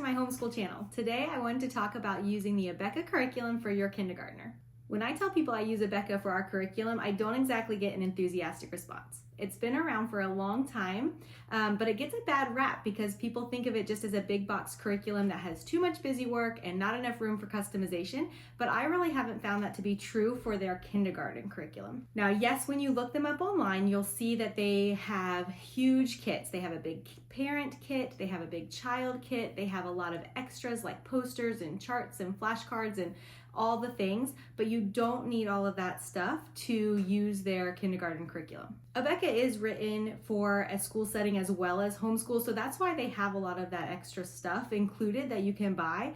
my homeschool channel. Today I wanted to talk about using the Abeka curriculum for your kindergartner. When I tell people I use Abeka for our curriculum, I don't exactly get an enthusiastic response. It's been around for a long time, but it gets a bad rap because people think of it just as a big box curriculum that has too much busy work and not enough room for customization, but I really haven't found that to be true for their kindergarten curriculum. Now, yes, when you look them up online, you'll see that they have huge kits. They have a big parent kit, they have a big child kit, they have a lot of extras like posters and charts and flashcards and all the things, but you don't need all of that stuff to use their kindergarten curriculum. Abeka is written for a school setting as well as homeschool, so that's why they have a lot of that extra stuff included that you can buy.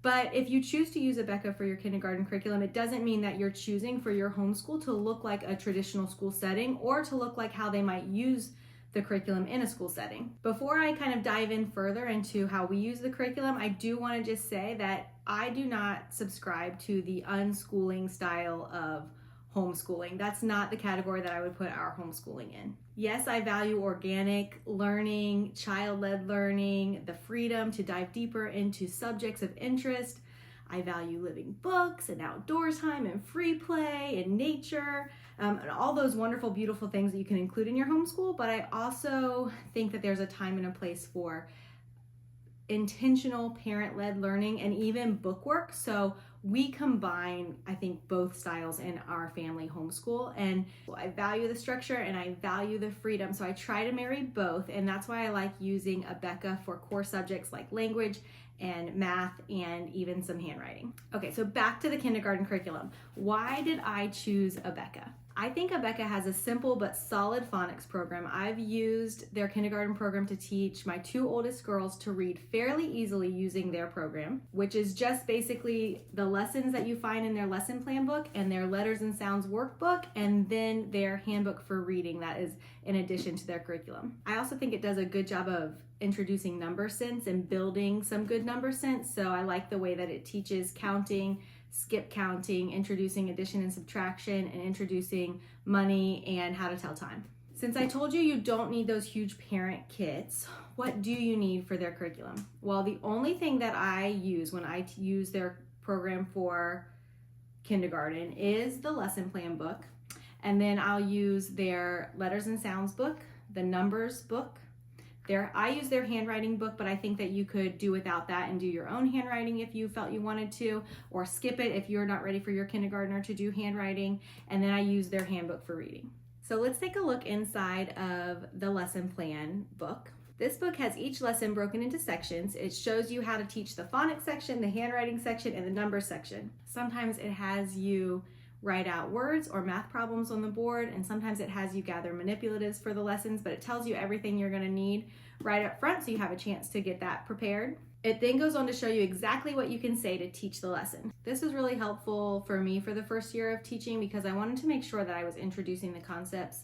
But if you choose to use Abeka for your kindergarten curriculum, it doesn't mean that you're choosing for your homeschool to look like a traditional school setting or to look like how they might use the curriculum in a school setting. Before I kind of dive in further into how we use the curriculum, I do want to just say that I do not subscribe to the unschooling style of homeschooling. That's not the category that I would put our homeschooling in. Yes, I value organic learning, child-led learning, the freedom to dive deeper into subjects of interest. I value living books and outdoor time and free play and nature and all those wonderful, beautiful things that you can include in your homeschool. But I also think that there's a time and a place for intentional parent-led learning and even bookwork. So we combine, I think, both styles in our family homeschool, and I value the structure and I value the freedom. So I try to marry both, and that's why I like using Abeka for core subjects like language and math and even some handwriting. Okay, so back to the kindergarten curriculum. Why did I choose Abeka? I think Abeka has a simple but solid phonics program. I've used their kindergarten program to teach my two oldest girls to read fairly easily using their program, which is just basically the lessons that you find in their lesson plan book and their letters and sounds workbook, and then their handbook for reading that is in addition to their curriculum. I also think it does a good job of introducing number sense and building some good number sense. So I like the way that it teaches counting, skip counting, introducing addition and subtraction, and introducing money and how to tell time. Since I told you you don't need those huge parent kits, what do you need for their curriculum? Well, the only thing that I use when I use their program for kindergarten is the lesson plan book, and then I'll use their letters and sounds book, the numbers book. I use their handwriting book, but I think that you could do without that and do your own handwriting if you felt you wanted to, or skip it if you're not ready for your kindergartner to do handwriting. And then I use their handbook for reading. So let's take a look inside of the lesson plan book. This book has each lesson broken into sections. It shows you how to teach the phonics section, the handwriting section, and the numbers section. Sometimes it has you write out words or math problems on the board, and sometimes it has you gather manipulatives for the lessons, but it tells you everything you're going to need right up front so you have a chance to get that prepared. It then goes on to show you exactly what you can say to teach the lesson. This was really helpful for me for the first year of teaching because I wanted to make sure that I was introducing the concepts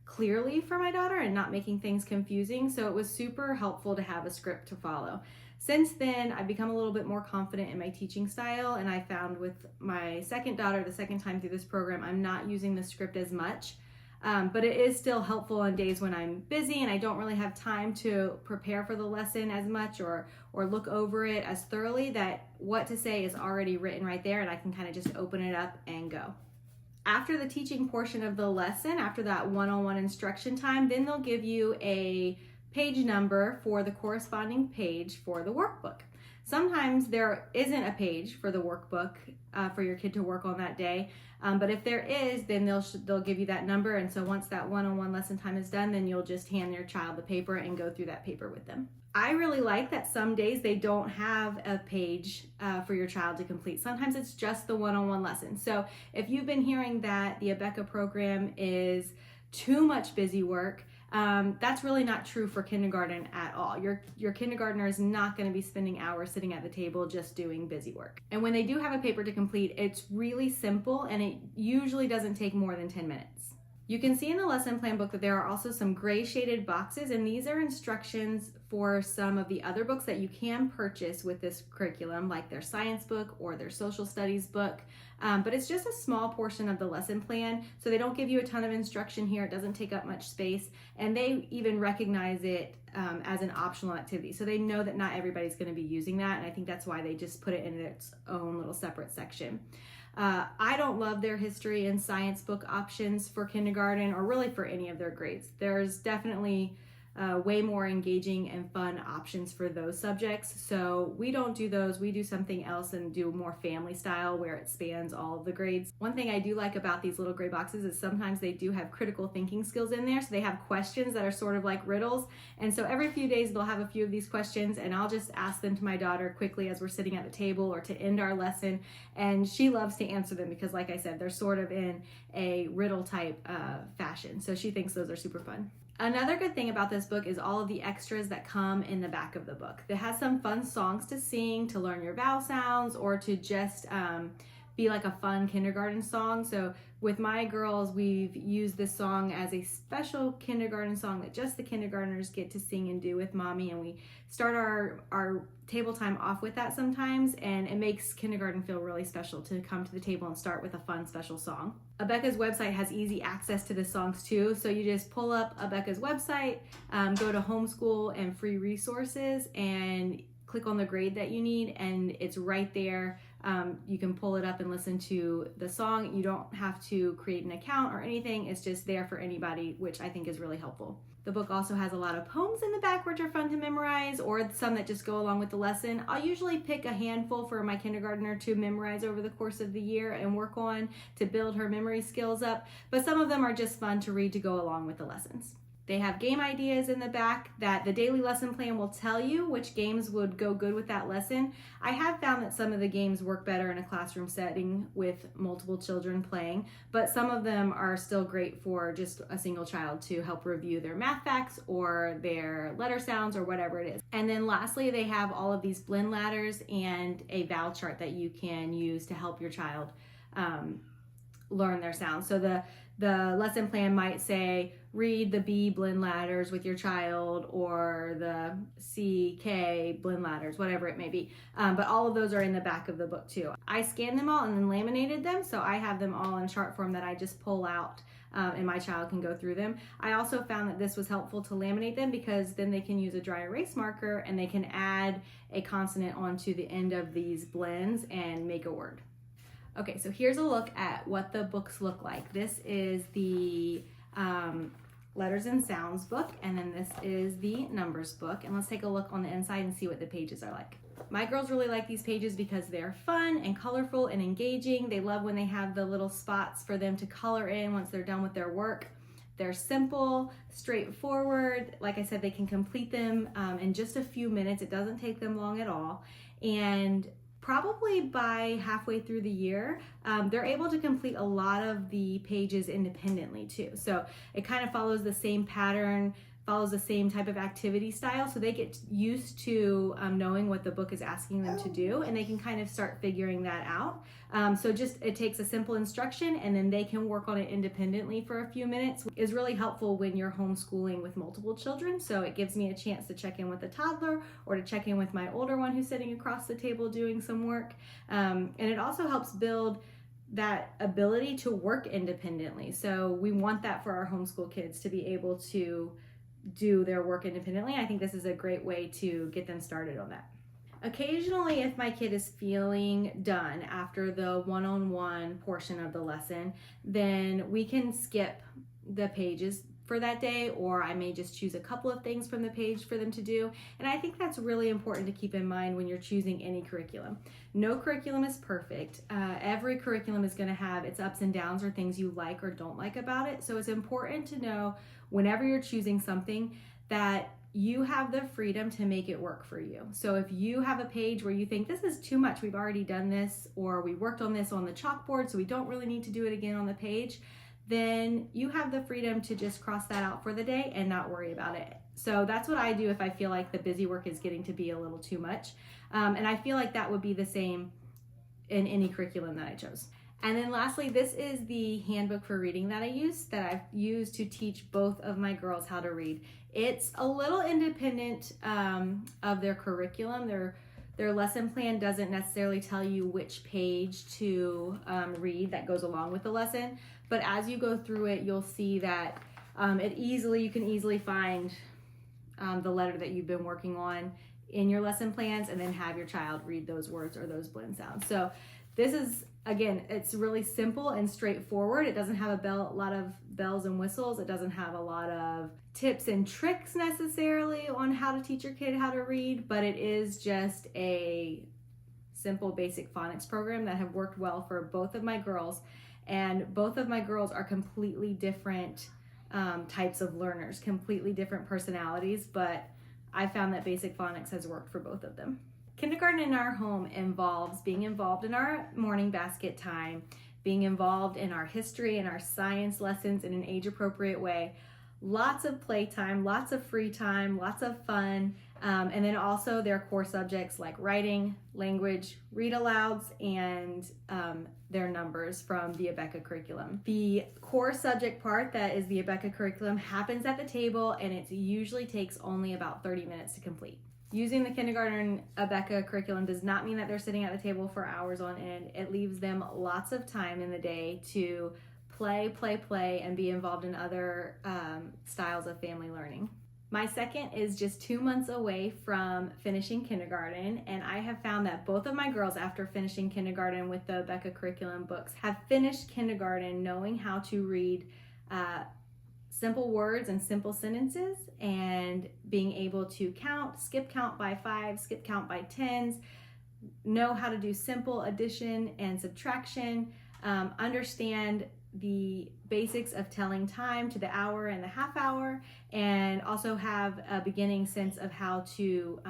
clearly for my daughter and not making things confusing, so it was super helpful to have a script to follow. Since then, I've become a little bit more confident in my teaching style, and I found with my second daughter, the second time through this program, I'm not using the script as much, but it is still helpful on days when I'm busy and I don't really have time to prepare for the lesson as much or look over it as thoroughly, that what to say is already written right there and I can kind of just open it up and go. After the teaching portion of the lesson, after that one-on-one instruction time, then they'll give you a page number for the corresponding page for the workbook. Sometimes there isn't a page for the workbook for your kid to work on that day, but if there is, then they'll give you that number, and so once that one-on-one lesson time is done, then you'll just hand your child the paper and go through that paper with them. I really like that some days they don't have a page for your child to complete. Sometimes it's just the one-on-one lesson. So if you've been hearing that the Abeka program is too much busy work, that's really not true for kindergarten at all. Your kindergartner is not going to be spending hours sitting at the table just doing busy work. And when they do have a paper to complete, it's really simple and it usually doesn't take more than 10 minutes. You can see in the lesson plan book that there are also some gray shaded boxes, and these are instructions for some of the other books that you can purchase with this curriculum, like their science book or their social studies book. But it's just a small portion of the lesson plan, so they don't give you a ton of instruction here. It doesn't take up much space, and they even recognize it as an optional activity. So they know that not everybody's going to be using that, and I think that's why they just put it in its own little separate section. I don't love their history and science book options for kindergarten or really for any of their grades. There's definitely way more engaging and fun options for those subjects. So we don't do those. We do something else and do more family style where it spans all of the grades. One thing I do like about these little gray boxes is sometimes they do have critical thinking skills in there. So they have questions that are sort of like riddles. And so every few days they'll have a few of these questions, and I'll just ask them to my daughter quickly as we're sitting at the table or to end our lesson. And she loves to answer them because, like I said, they're sort of in a riddle type fashion. So she thinks those are super fun. Another good thing about this book is all of the extras that come in the back of the book. It has some fun songs to sing, to learn your vowel sounds, or to just be like a fun kindergarten song. So with my girls, we've used this song as a special kindergarten song that just the kindergartners get to sing and do with mommy, and we start our table time off with that sometimes, and it makes kindergarten feel really special to come to the table and start with a fun special song. Abeka's website has easy access to the songs too, so you just pull up Abeka's website, go to homeschool and free resources, and click on the grade that you need, and it's right there. You can pull it up and listen to the song. You don't have to create an account or anything. It's just there for anybody, which I think is really helpful. The book also has a lot of poems in the back which are fun to memorize, or some that just go along with the lesson. I'll usually pick a handful for my kindergartner to memorize over the course of the year and work on to build her memory skills up, but some of them are just fun to read to go along with the lessons. They have game ideas in the back that the daily lesson plan will tell you which games would go good with that lesson. I have found that some of the games work better in a classroom setting with multiple children playing, but some of them are still great for just a single child to help review their math facts or their letter sounds or whatever it is. And then lastly, they have all of these blend ladders and a vowel chart that you can use to help your child learn their sounds. So the lesson plan might say, read the B blend ladders with your child, or the CK blend ladders, whatever it may be. But all of those are in the back of the book too. I scanned them all and then laminated them, so I have them all in chart form that I just pull out and my child can go through them. I also found that this was helpful to laminate them because then they can use a dry erase marker and they can add a consonant onto the end of these blends and make a word. Okay, so here's a look at what the books look like. This is the letters and sounds book, and then this is the numbers book. And let's take a look on the inside and see what the pages are like. My girls really like these pages because they're fun and colorful and engaging. They love when they have the little spots for them to color in once they're done with their work. They're simple, straightforward. Like I said, they can complete them in just a few minutes. It doesn't take them long at all. And probably by halfway through the year, they're able to complete a lot of the pages independently too. So it kind of follows the same pattern, follows the same type of activity style, so they get used to knowing what the book is asking them to do, and they can kind of start figuring that out. So just it takes a simple instruction and then they can work on it independently for a few minutes. Is really helpful when you're homeschooling with multiple children. So it gives me a chance to check in with the toddler or to check in with my older one who's sitting across the table doing some work. And it also helps build that ability to work independently. So we want that for our homeschool kids, to be able to do their work independently. I think this is a great way to get them started on that. Occasionally, if my kid is feeling done after the one-on-one portion of the lesson, then we can skip the pages for that day, or I may just choose a couple of things from the page for them to do. And I think that's really important to keep in mind when you're choosing any curriculum. No curriculum is perfect. Every curriculum is going to have its ups and downs or things you like or don't like about it. So it's important to know whenever you're choosing something that you have the freedom to make it work for you. So if you have a page where you think this is too much, we've already done this, or we worked on this on the chalkboard, so we don't really need to do it again on the page, then you have the freedom to just cross that out for the day and not worry about it. So that's what I do if I feel like the busy work is getting to be a little too much. And I feel like that would be the same in any curriculum that I chose. And then lastly, this is the handbook for reading that I've used to teach both of my girls how to read. It's a little independent of their curriculum. Their lesson plan doesn't necessarily tell you which page to read that goes along with the lesson. But as you go through it, you'll see that you can easily find the letter that you've been working on in your lesson plans, and then have your child read those words or those blend sounds. So this is, again, it's really simple and straightforward. It doesn't have a lot of bells and whistles. It doesn't have a lot of tips and tricks necessarily on how to teach your kid how to read, but it is just a simple basic phonics program that have worked well for both of my girls. And both of my girls are completely different types of learners, completely different personalities, but I found that basic phonics has worked for both of them. Kindergarten in our home involves being involved in our morning basket time, being involved in our history and our science lessons in an age-appropriate way, lots of playtime, lots of free time, lots of fun, and then also their core subjects like writing, language, read-alouds, and their numbers from the Abeka curriculum. The core subject part, that is the Abeka curriculum, happens at the table, and it usually takes only about 30 minutes to complete. Using the kindergarten Abeka curriculum does not mean that they're sitting at the table for hours on end. It leaves them lots of time in the day to play, and be involved in other styles of family learning. My second is just 2 months away from finishing kindergarten, and I have found that both of my girls, after finishing kindergarten with the Abeka curriculum books, have finished kindergarten knowing how to read simple words and simple sentences, and being able to count, skip count by 5, skip count by 10s, know how to do simple addition and subtraction, understand the basics of telling time to the hour and the half hour, and also have a beginning sense of how to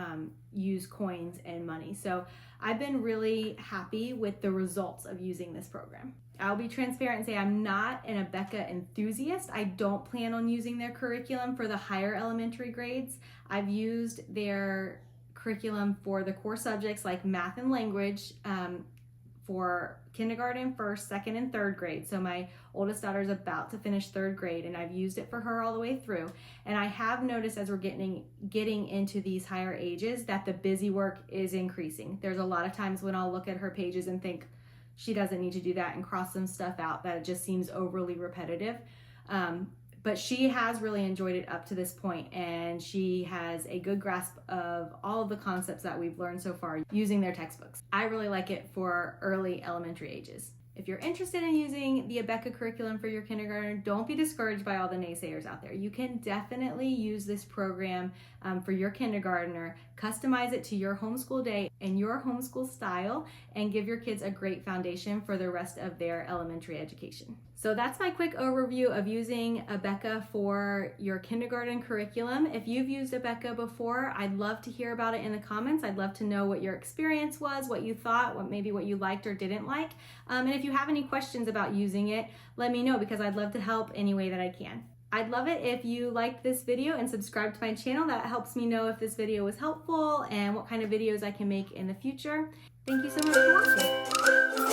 use coins and money. So I've been really happy with the results of using this program. I'll be transparent and say I'm not an Abeka enthusiast. I don't plan on using their curriculum for the higher elementary grades. I've used their curriculum for the core subjects like math and language for kindergarten, first, second, and third grade. So my oldest daughter is about to finish third grade, and I've used it for her all the way through. And I have noticed as we're getting into these higher ages that the busy work is increasing. There's a lot of times when I'll look at her pages and think she doesn't need to do that, and cross some stuff out that it just seems overly repetitive. But she has really enjoyed it up to this point, and she has a good grasp of all of the concepts that we've learned so far using their textbooks. I really like it for early elementary ages. If you're interested in using the Abeka curriculum for your kindergarten, don't be discouraged by all the naysayers out there. You can definitely use this program for your kindergartner, customize it to your homeschool day and your homeschool style, and give your kids a great foundation for the rest of their elementary education. So that's my quick overview of using Abeka for your kindergarten curriculum. If you've used Abeka before, I'd love to hear about it in the comments. I'd love to know what your experience was, what you thought, what you liked or didn't like. And if you have any questions about using it, let me know, because I'd love to help any way that I can. I'd love it if you liked this video and subscribe to my channel. That helps me know if this video was helpful and what kind of videos I can make in the future. Thank you so much for watching.